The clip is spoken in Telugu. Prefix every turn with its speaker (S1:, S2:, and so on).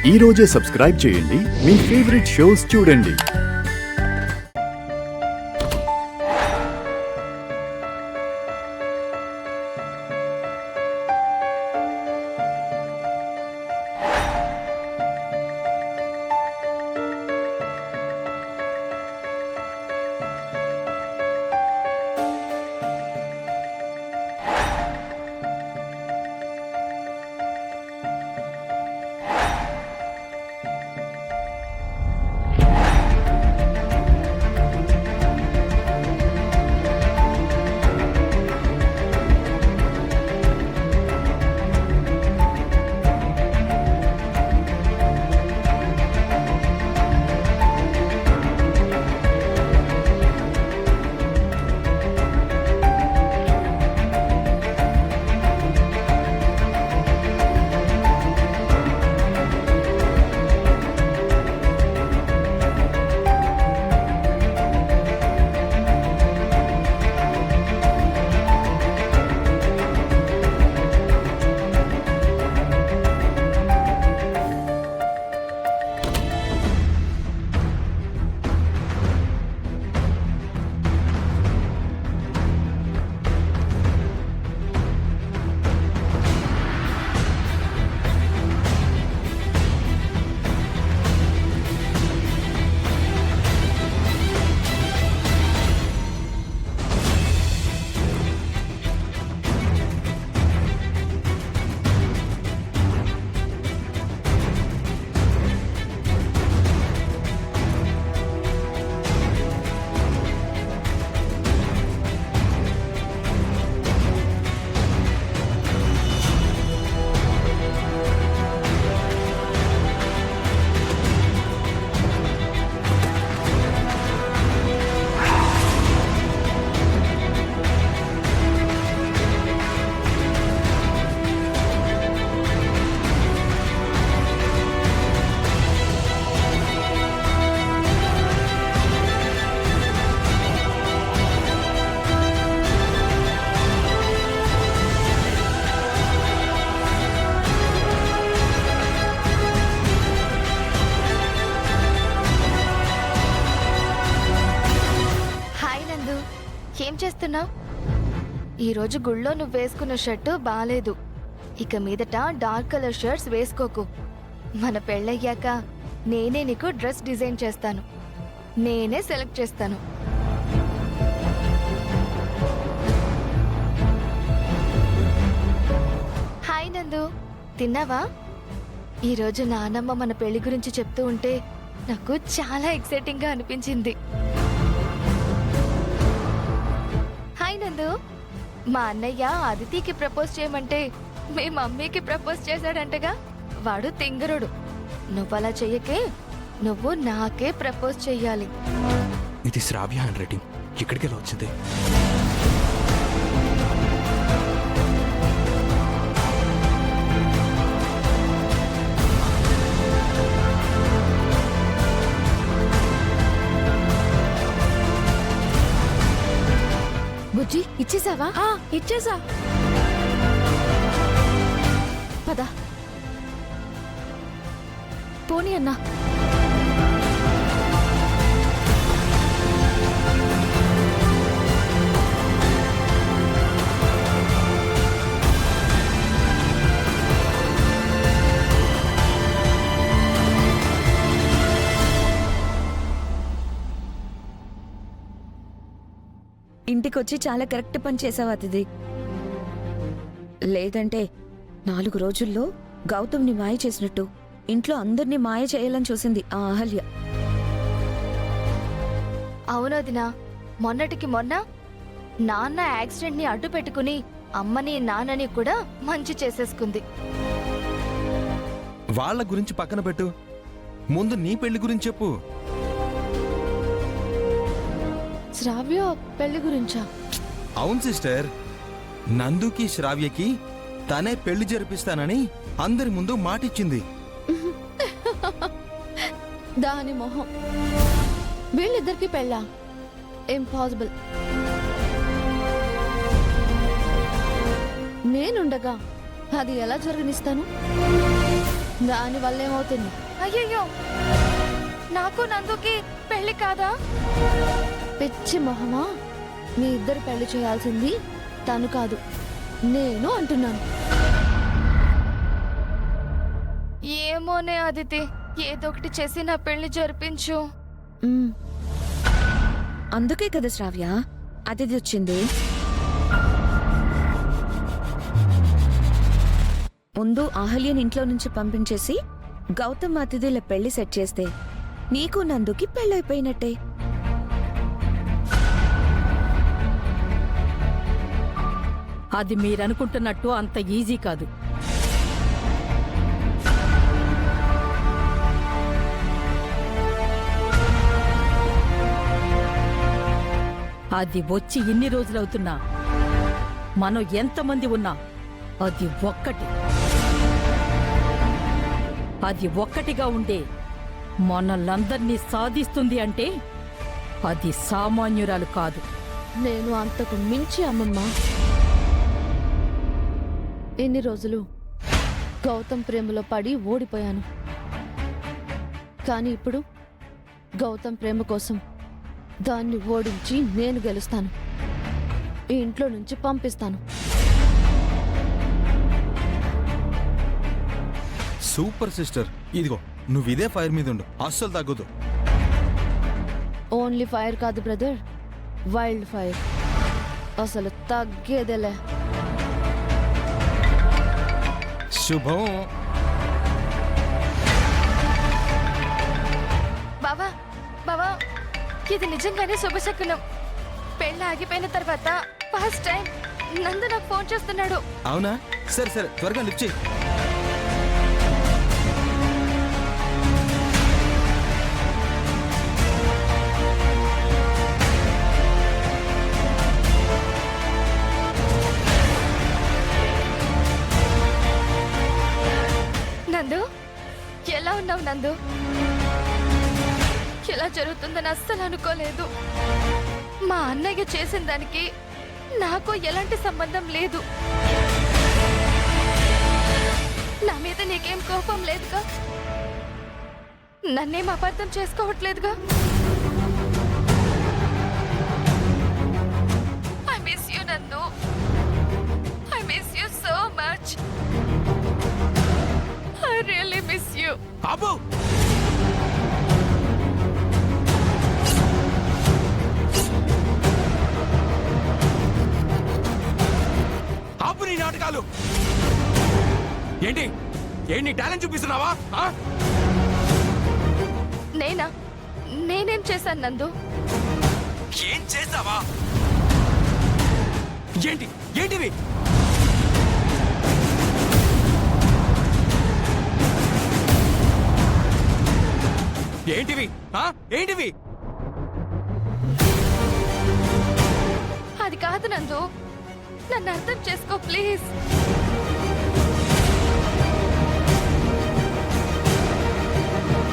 S1: ఈ రోజే సబ్స్క్రైబ్ చేయండి, మీ ఫేవరెట్ షోస్ చూడండి.
S2: ఏం చేస్తున్నావు? ఈరోజు గుళ్ళో నువ్వు వేసుకున్న షర్టు బాలేదు. ఇక మీదట డార్క్ కలర్ షర్ట్స్ వేసుకోకు. మన పెళ్ళయ్యాక నేనే నీకు డ్రెస్ డిజైన్ చేస్తాను, నేనే సెలెక్ట్ చేస్తాను. హాయ్ నందు, తిన్నావా? ఈరోజు నానమ్మ మన పెళ్లి గురించి చెప్తూ ఉంటే నాకు చాలా ఎక్సైటింగ్గా అనిపించింది. నందు, మా అన్నయ్య అదితికి ప్రపోజ్ చేయమంటే మీ మమ్మీకి ప్రపోజ్ చేశాడంటగా. వాడు తింగరుడు. నువ్వలా చెయ్యకే, నువ్వు నాకే ప్రపోజ్ చెయ్యాలి.
S3: ఇది శ్రావ్య హ్యాండ్ రైటింగ్. ఎక్కడికి ఎలా వచ్చింది?
S2: బుజ్జి, ఇచ్చేసావా?
S4: ఇచ్చేసా.
S2: పద పోనీ అన్నా.
S4: ఇంటికొచ్చి చాలా కరెక్ట్ పని చేసావు అతిథి. లేదంటే 4 రోజుల్లో గౌతమ్ని మాయ చేసినట్టు ఇంట్లో అందరినీ మాయ చేయాలని చూసింది ఆ అహల్య.
S2: అవునదినా, మొన్నటికి మొన్న నాన్న యాక్సిడెంట్ ని అడ్డు పెట్టుకుని అమ్మని నాన్నని కూడా మంచి చేసేసుకుంది.
S3: వాళ్ళ గురించి పక్కన పెట్టు, ముందు నీ పెళ్లి గురించి చెప్పు.
S2: శ్రావ్య పెళ్లి గురించా?
S3: అవును సిస్టర్, నందుకి శ్రావ్యకి తనే పెళ్లి జరిపిస్తానని అందరి ముందు మాటిచ్చింది.
S2: దాని మొహం. వీళ్ళిద్దరికి పెళ్ళా? ఇంపాసిబుల్. నేనుండగా అది ఎలా జరగనిస్తాను?
S5: దాని వల్ల ఏమవుతుంది?
S2: అయ్యయ్యో, నాకు నందుకి పెళ్లి కాదా?
S5: పిచ్చి మొహమా, మీ ఇద్దరు పెళ్లి చేయాల్సింది తను కాదు, నేను అంటున్నాను.
S2: ఏమోనే అదితి, ఏదో ఒకటి చేసి నా పెళ్లి జరిపించు.
S5: మ్,
S4: అందుకే కదా శ్రావ్య అతిథి వచ్చింది. ముందు అహల్యని ఇంట్లో నుంచి పంపించేసి గౌతమ్ అతిథుల పెళ్లి సెట్ చేస్తే నీకు నందుకి పెళ్ళైపోయినట్టే.
S6: అది మీరనుకుంటున్నట్టు అంత ఈజీ కాదు. అది వచ్చి ఇన్ని రోజులవుతున్నా మనం ఎంతమంది ఉన్నా అది ఒక్కటి. అది ఒక్కటిగా ఉండే మనల్నందర్నీ సాధిస్తుంది అంటే అది సామాన్యురాలు కాదు.
S5: నేను అంతకు మించి అమ్మమ్మ. ఎన్ని రోజులు గౌతమ్ ప్రేమలో పడి ఓడిపోయాను, కానీ ఇప్పుడు గౌతమ్ ప్రేమ కోసం దాన్ని ఓడించి నేను గెలుస్తాను. ఈ ఇంట్లో నుంచి పంపిస్తాను.
S3: Super sister. ఇదిగో నువ్వు ఇదే ఫైర్ మీద ఉండు, అస్సలు తగ్గదు.
S5: ఓన్లీ ఫైర్ కాదు బ్రదర్, వైల్డ్ ఫైర్. అసలు తగ్గేదేలే.
S3: శుభం.
S2: బావా బావా, ఇది నిజంగానే శుభశకునం. పెళ్ళి ఆగిపోయిన తర్వాత ఫస్ట్ టైం నందు నాకు ఫోన్ చేస్తున్నాడు.
S3: అవునా? సరే సరే, త్వరగా లిఫ్ట్ చేయి.
S2: నందు, ఎలా ఉన్నావు నందు? ఇలా జరుగుతుందని అస్సలు అనుకోలేదు. మా అన్నయ్య చేసిన దానికి నాకు ఎలాంటి సంబంధం లేదు. నా మీద నీకేం కోపం లేదుగా? నన్నేం అపార్థం చేసుకోవట్లేదుగా? ఐ మిస్ యూ నందు. I miss you so much. I really miss you.
S3: ఆపు. ఆపు నీ నాటకాలు. ఏంటి ఏంటి టాలెంట్ చూపిస్తున్నావా?
S2: నేనా? నేనేం చేశాను నందు?
S3: ఏం చేస్తావా? ఏంటి ఏంటివి? ఏంటివి? ఏంటివి?
S2: అది కాదు నందు, నన్ను అర్థం చేసుకో ప్లీజ్.